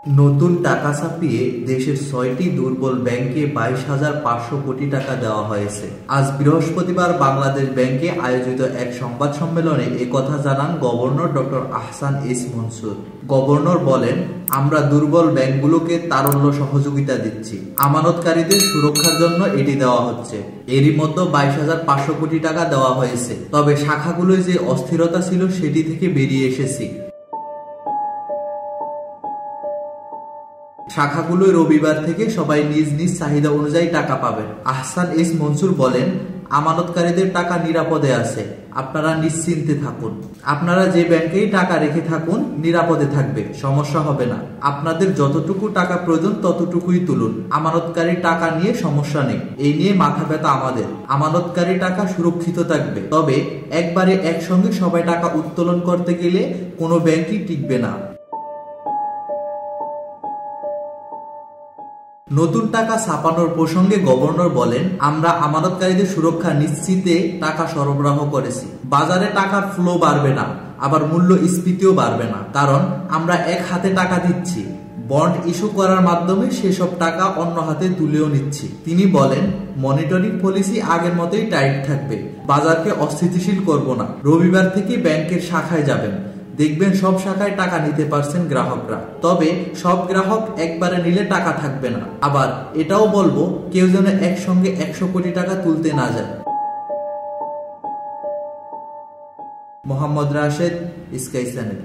নতুন টাকা ছাপিয়ে দেশের ৬টি দুর্বল ব্যাংকে ২২,৫০০ কোটি টাকা দেওয়া হয়েছে। আজ বৃহস্পতিবার বাংলাদেশ ব্যাংকে আয়োজিত এক সংবাদ সম্মেলনে একথা জানান governor doctor Ahsan S Mansur. Governor বলেন, আমরা দুর্বল ব্যাংকগুলোকে তারল্য সহযোগিতা দিচ্ছি। আমানতকারীদের সুরক্ষার জন্য এটি দেওয়া হচ্ছে। এরই মধ্যে ২২,৫০০ কোটি টাকা দেওয়া হয়েছে। তবে শাখাগুলোয় যে অস্থিরতা ছিল সেটি থেকে বেরিয়ে এসেছি। শাখাগুলোয় রবিবার থেকে সবাই নিজ নিজ চাহিদা অনুযায়ী টাকা পাবেন। আহসান এস মনসুর বলেন, আমানতকারীদের টাকা নিরাপদে আছে, আপনারা নিশ্চিন্তে থাকুন। আপনারা যে ব্যাংকেই টাকা রেখে থাকুন, নিরাপদে থাকবে, সমস্যা হবে না। আপনাদের যতটুকু টাকা প্রয়োজন ততটুকুই তুলুন। আমানতকারী টাকা নিয়ে সমস্যা নেই, এই নিয়ে মাথা ব্যথা আমাদের। আমানতকারী টাকা সুরক্ষিত থাকবে। তবে একবারে একসঙ্গে সবাই টাকা উত্তোলন করতে গেলে কোনো ব্যাংকই টিকবে না। নতুন টাকা ছাপানোর প্রসঙ্গে গভর্নর বলেন, আমরা আমানতকারীদের সুরক্ষা নিশ্চিতে টাকা সরবরাহ করেছি। বাজারে টাকার ফ্লো বাড়বে না, আবার মূল্যস্ফীতিও বাড়বে না, কারণ আমরা এক হাতে টাকা দিচ্ছি, বন্ড ইস্যু করার মাধ্যমে সেসব টাকা অন্য হাতে তুলেও নিচ্ছি। তিনি বলেন, মনিটরিং পলিসি আগের মতোই টাইট থাকবে, বাজারকে অস্থিতিশীল করব না। রবিবার থেকে ব্যাংকের শাখায় যাবেন, দেখবেন সব শাখায় টাকা নিতে পারছেন গ্রাহকরা। তবে সব গ্রাহক একবারে নিলে টাকা থাকবে না। আবার এটাও বলবো, কেউ যেন একসঙ্গে ১০০ কোটি টাকা তুলতে না যায়। Mohammad Rashed, sky channel.